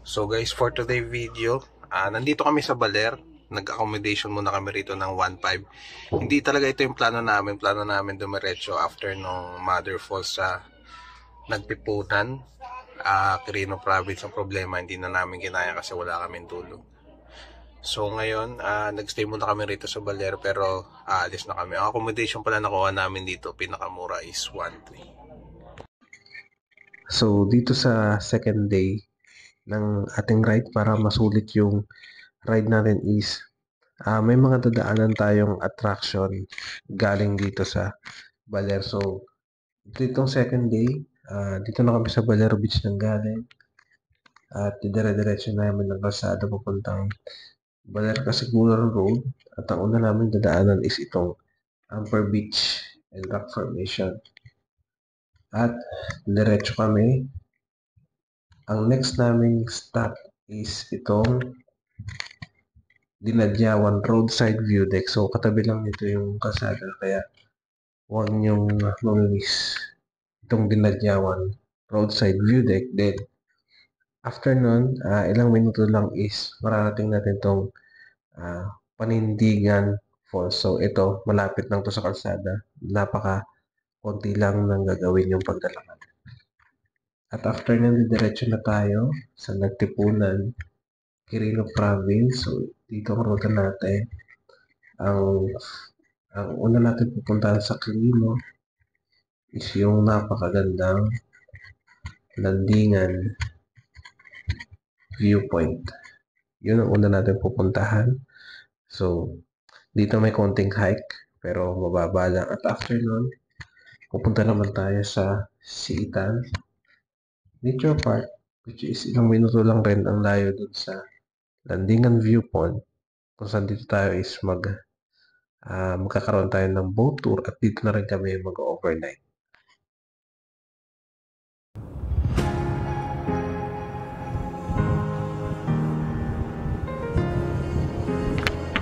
So guys, for today video, nandito kami sa Baler. Nag-accommodation muna kami rito ng 1.5. Hindi talaga ito yung plano namin. Plano namin dumiretso after nung Mother Falls sa Nagpipunan, Quirino Province. Ang problema, hindi na namin kinaya kasi wala kaming tulog. So ngayon, nagstay muna kami rito sa Baler pero aalis na kami. Ang accommodation pala nakuha namin dito, pinakamura is 1.3. So dito sa second day ng ating ride, para masulit yung ride natin is may mga dadaanan tayong attraction galing dito sa Baler. So ditong second day, dito na kami sa Baler Beach nang galing at dire-diretso namin ng kalsada papuntang Baler Kasiguran Road, at ang una namin dadaanan is itong Amper Beach and Rock Formation, at diretso kami. Ang next naming stop is itong Dinadyawan Roadside View Deck. So katabi lang nito yung kalsada, kaya huwag niyong mamimiss itong Dinadyawan Roadside View Deck. Then after nun, ilang minuto lang is mararating natin itong Panindigan Falls. So ito, malapit lang to sa kalsada. Konti lang nang gagawin yung paglalakad. At after nun, diretso na tayo sa Nagtipunan, Quirino Province. So dito ang ruta natin. Ang una natin pupuntahan sa Quirino is yung napakagandang Landingan Viewpoint. Yun ang una natin pupuntahan. So dito may konting hike pero mababa lang. At after nun, pupunta naman tayo sa Siitan Nature Park, which is ilang minuto lang rin ang layo dun sa Landingan Viewpoint, kung saan dito tayo is magkakaroon tayo ng boat tour, at dito na rin kami mag-overnight.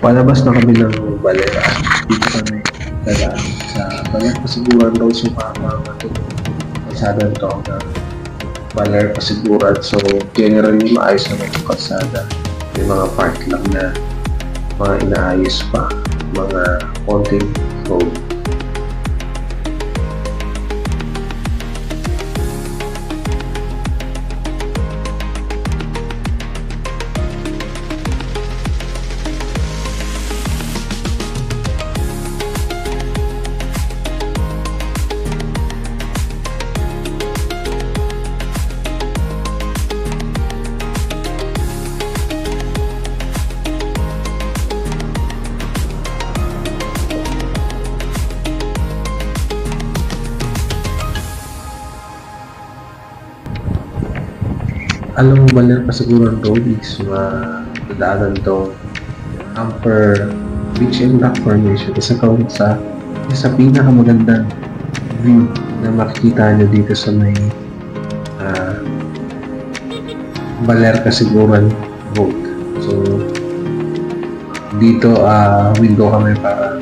Palabas na kami ng Balera. Dito kami dadaan sa Baler Kasiguran Road. So kalsada ito hanggang Baler Kasiguran. So generally maayos naman yung kalsada. May mga park lang na mga inaayos pa, mga konting road. Alam mo, Baler Kasiguran Road is dadaanan to Amper Beach and Rock Formation. Isa sa pinakamagandang view na makikita nyo dito sa may Baler Kasiguran Road. So dito window kami para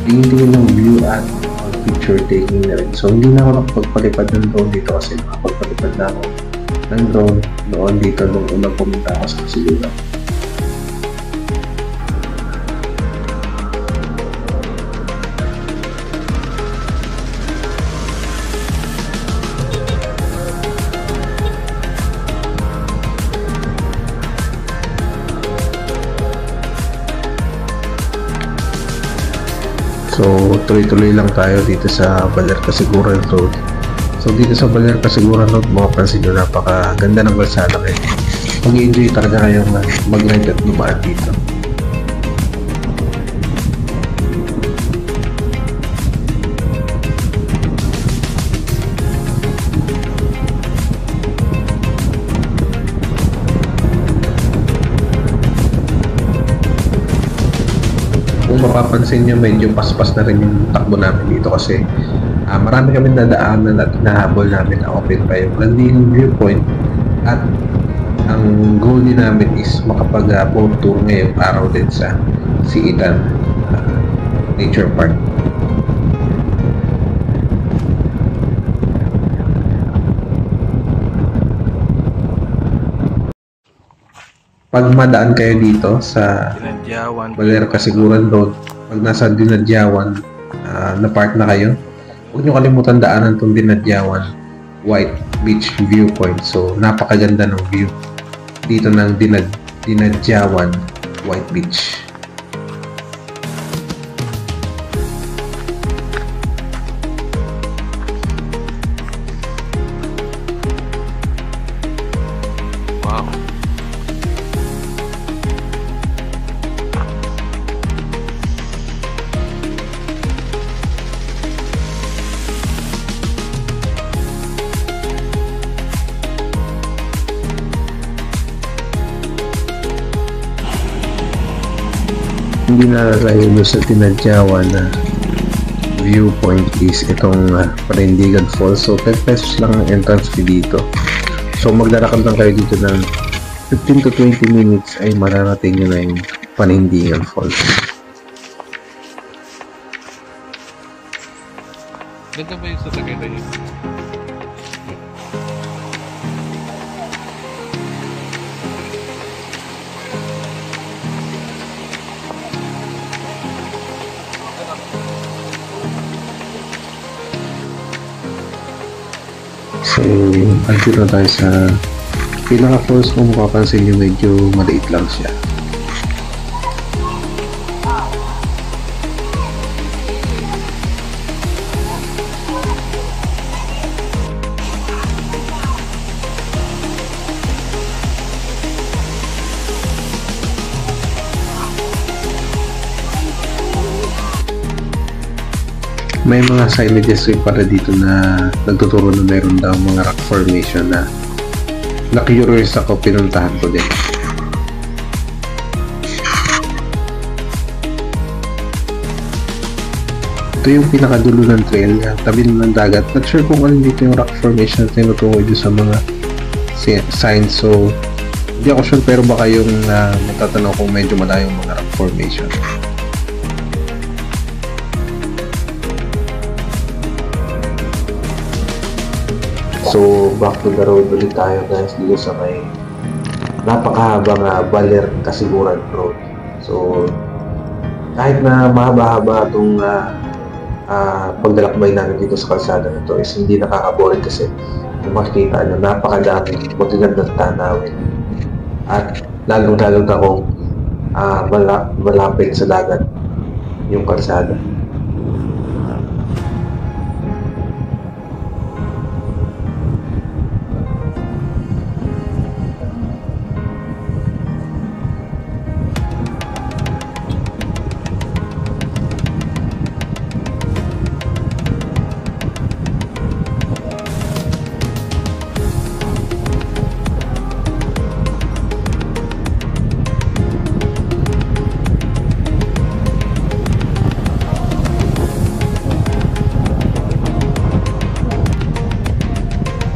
tingin ng view at picture taking na rin. So hindi na ako nakapagpalipad ng drone dito kasi nakapagpalipad na ako ng drone noon dito nung unang pumunta ako sa Kasiguran. So tuloy-tuloy lang tayo dito sa Baler Kasiguran Road. So dito sa Baler Kasiguran Road, mapapansin nyo, napakaganda ng kalsada kayo. Mag-i-enjoy talaga kayong mag-ride at lumaan dito. Kung mapapansin nyo, medyo paspas na rin yung takbo namin dito kasi marami kami nadaanan at nahabol namin na open pa yung Landingan Viewpoint, at ang goal din namin is makapag-boat tour ngayong araw din sa Siitan Nature Park. pag madaan kayo dito sa Dinadyawan. Baler Kasiguran Road, pag nasa Dinadyawan na park na kayo, huwag nyo kalimutan daanan itong Dinadyawan White Beach Viewpoint. So napakaganda ng view dito ng Dinadyawan White Beach. Wow. Hindi nalalayo doon sa Dinadyawan na viewpoint is itong Parindigan Falls. So 10 pesos lang ang entrance fee dito. So maglalakad lang kayo dito ng 15 to 20 minutes ay mararating nyo na yung Parindigan Falls. Ganda ba yung sa Tagaytay? So, andito na tayo sa pinaka-falls. Kung mapapansin nyo, medyo maliit lang siya. May mga signages para dito na nagtuturo na meron daw mga rock formation na na-curious ako, pinuntahan ko din. Ito yung pinakadulo ng trail, tabi ng dagat. Not sure kung ano dito yung rock formation na tinutungo dito sa mga signs. So, hindi ako sure, pero baka yung matatanaw kung medyo malayong mga rock formation. So, back to the road ulit tayo guys dito sa may napakahabang Baler Kasiguran Road. So, kahit na mahaba-haba itong paglalakbay namin dito sa kalsada na ito is hindi nakakaboring kasi kung makikita nyo, napakadaming magagandang tanawin. At lalong-lalo na kung malapit sa dagat yung kalsada.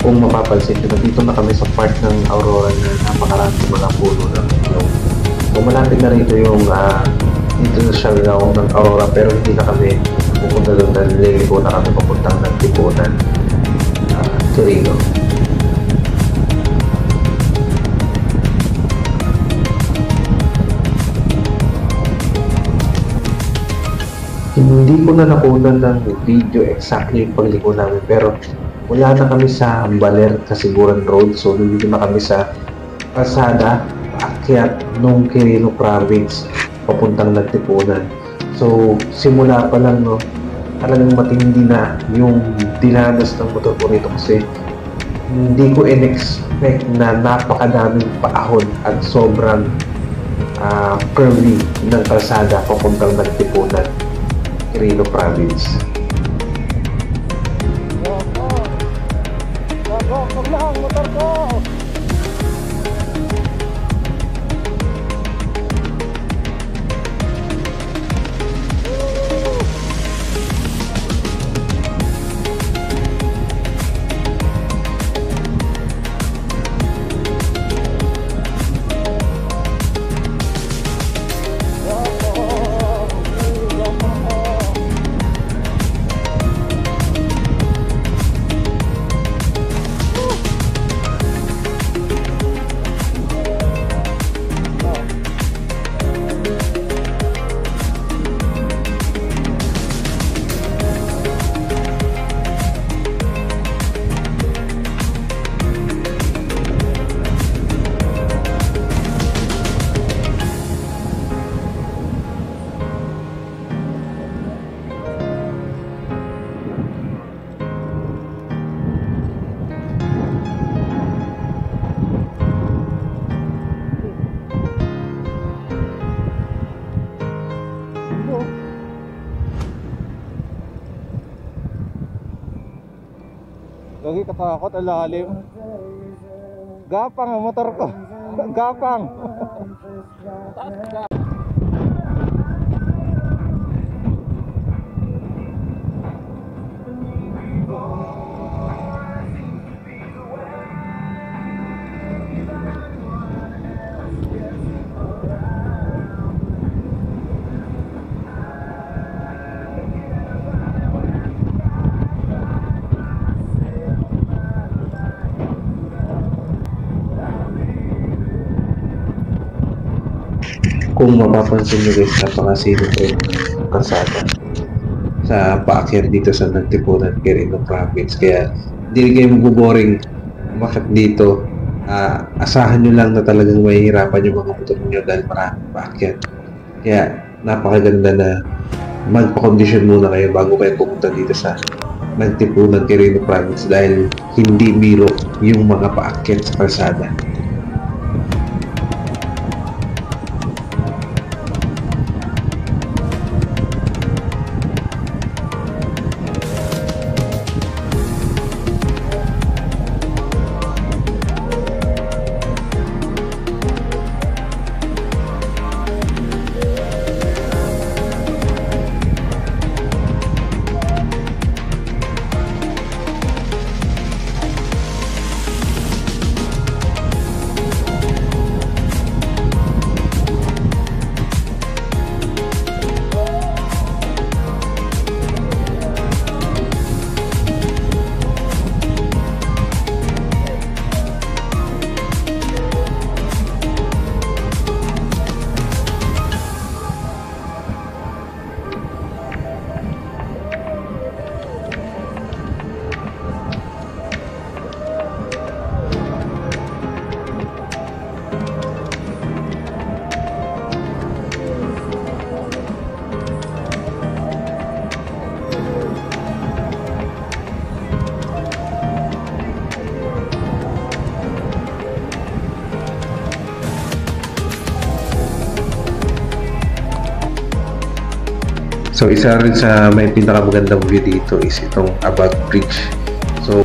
Kung mapapansin nyo, dito na kami sa part ng Aurora na napakaraming mga puno ng ilong. So malapit na rito yung dito na siya ng Aurora, pero hindi na kami pupunta doon dahil nililiko na kami papuntang Nagtipunan, Quirino. Hindi ko na nakunan ng video exactly yung pagliko namin, pero wala na kami sa Baler Kasiguran Road. So nandito na kami sa kalsada paakyat nung Quirino Province papuntang Nagtipunan. So simula pa lang, no, talagang matindi na yung dinanas ng motor ko rito kasi hindi ko in-expect na napakadaming paahon at sobrang curvy ng kalsada papuntang Nagtipunan, Quirino Province. Wag lang, motor ko! Gagi katakot, ang lalim. Gapang ang motor ko. Gapang. Kung mapapansin nyo guys, napakasinong rin ng kalsada sa paakyat dito sa Nagtipunan, Quirino Province. Kaya hindi kayo magboboring umakyat dito. Asahan nyo lang na talagang mahihirapan yung mga motor nyo dahil maraming paakyat. Kaya napakaganda na magpakondisyon muna kayo bago kayo pumunta dito sa Nagtipunan, Quirino Province dahil hindi biro yung mga paakyat sa kalsada. So isa rin sa may pinakamagandang view dito is itong Abag Bridge. So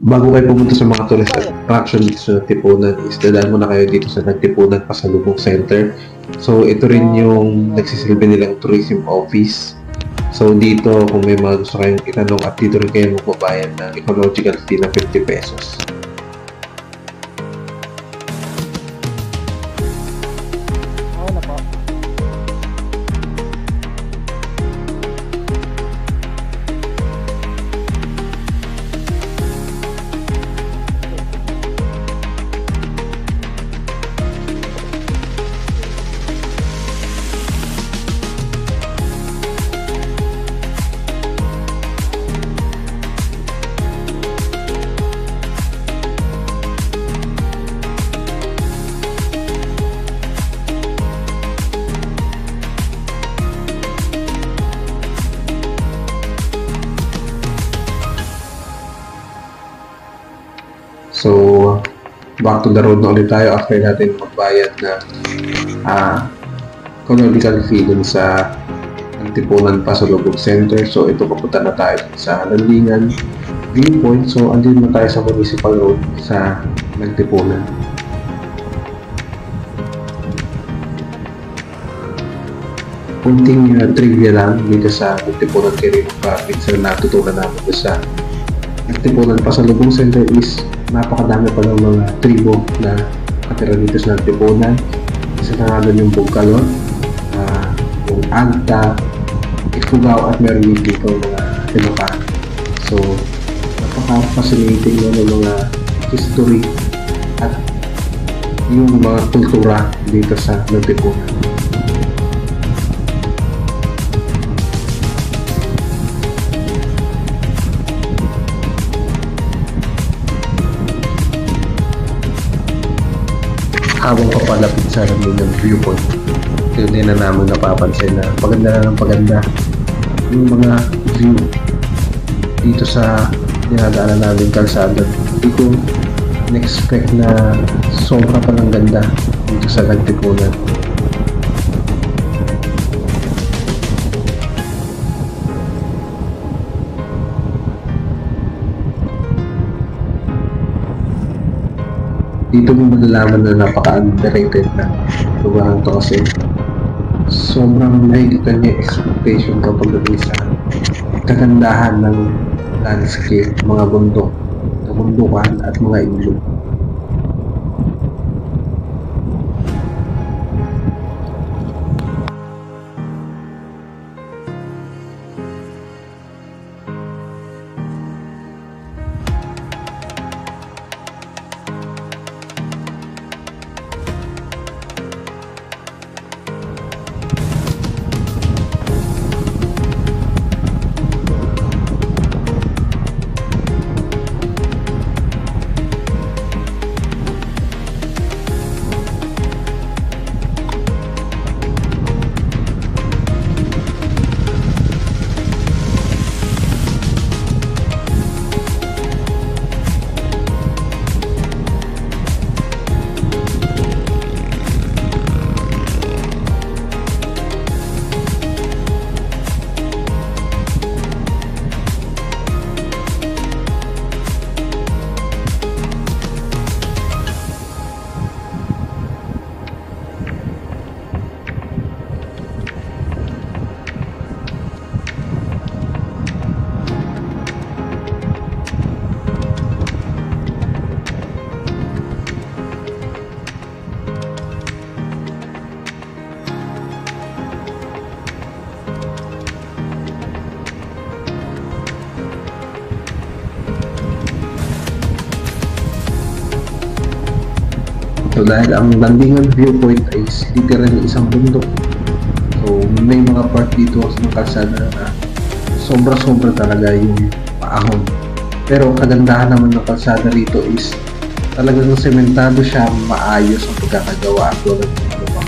bago kayo pumunta sa mga tourist attraction dito sa Nagtipunan is dadaan muna kayo dito sa Nagtipunan Pasalubong Center. So ito rin yung nagsisilbi nilang tourism office. So dito kung may mga gusto kayong itanong at dito rin kayo magbabayad ng ecological fee na 50 pesos. So, back to the road na ulit tayo after natin magbayad na ecological fee dun sa Nagtipunan Pasalubong Center. So, ito papunta na tayo sa Lanlingan viewpoint. So, andun na tayo sa Municipal Road sa Nagtipunan. Kunting trivia lang dito sa Nagtipunan Quirino Province na natutunan namin dito sa Nagtipunan Pasalubong Center is napakadami pa ng mga tribo na katira dito sa Nagtipunan. Isa na nga doon yung Bugkalon, yung Agta, Ifugao, at meron din dito mga Ilocano. So, napaka-fascinating ng mga history at yung mga kultura dito sa Nagtipunan. Habang papalapit sa amin ng viewpoint, hindi na namin napapansin na paganda na ng paganda yung mga view dito sa dinadaanan namin kalsada. Hindi ko na-expect na sobra pa ng ganda dito sa Nagtipunan. Dito mo malalaman na napaka-underrated na lugar to kasi sobrang nahigitan niya expectation kapag dating sa kagandahan ng landscape, mga bundok, kabundukan at mga ilog. So dahil ang landingan viewpoint ay literally isang bundok, so may mga part dito sa kalsada na sobra-sobra talaga yung paahon. Pero kagandahan naman ng kalsada rito is talagang sementado siya, maayos ang pagkakagawa at walang problema.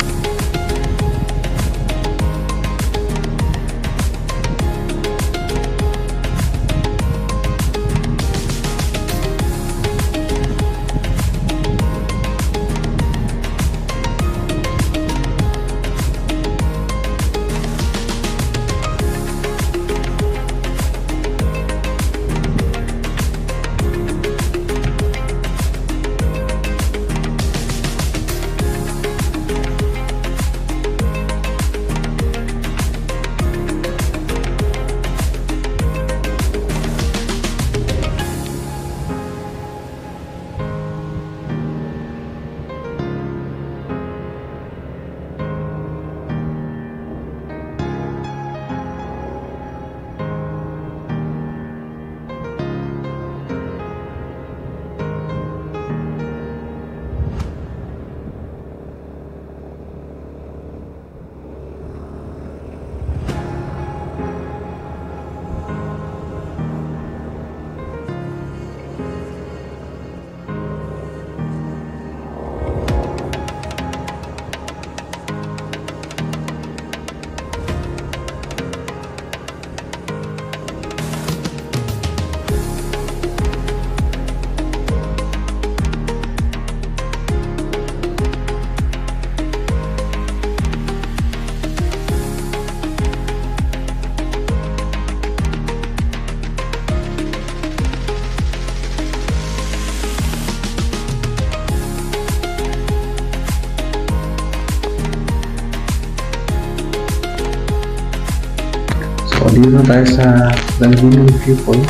dito na tayo sa Dalhuning Viewpoint.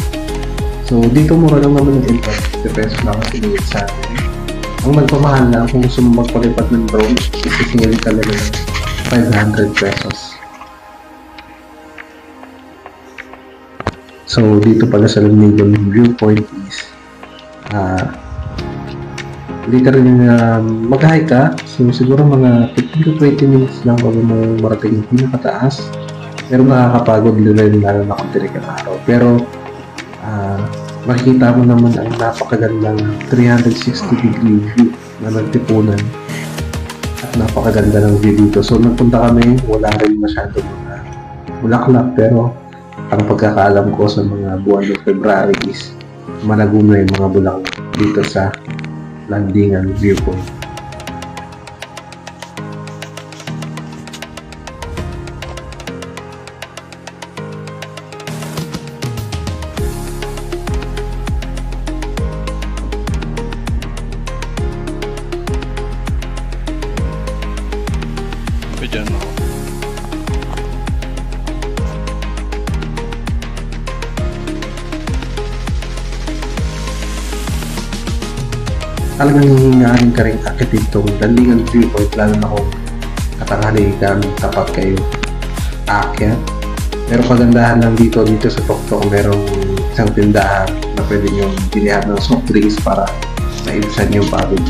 So, dito mura lang naman yung entry. 50 pesos lang ang sinigit sa atin. Ang magpamahal lang kung gusto mo magpalipat ng drone, isisingilin talaga ng 500 pesos. So, dito pala sa Dalhuning Viewpoint is literally mag-hike ka. So, siguro mga 15 to 20 minutes lang bago mo marating yung pinakataas. Pero nakakapagod lalo na konti ng araw. Pero, makikita mo naman ang napakagandang 360 degree view na nagtipunan. At napakaganda ng view dito. So, nagpunta kami, wala rin masyadong mga bulaklak. Pero, ang pagkakaalam ko sa mga buwan ng February is malago na yung mga bulaklak dito sa Landingan Viewpoint. Diyan ako. Talagang hihingahan ka rin akit itong Landingan Viewpoint, lalo na kung katanghali ka, tapat kayo aakyat. Pero kagandahan lang dito sa Toktok, merong isang tindahan na pwede nyo bilihan ng soft drinks para maibisan yung pagod.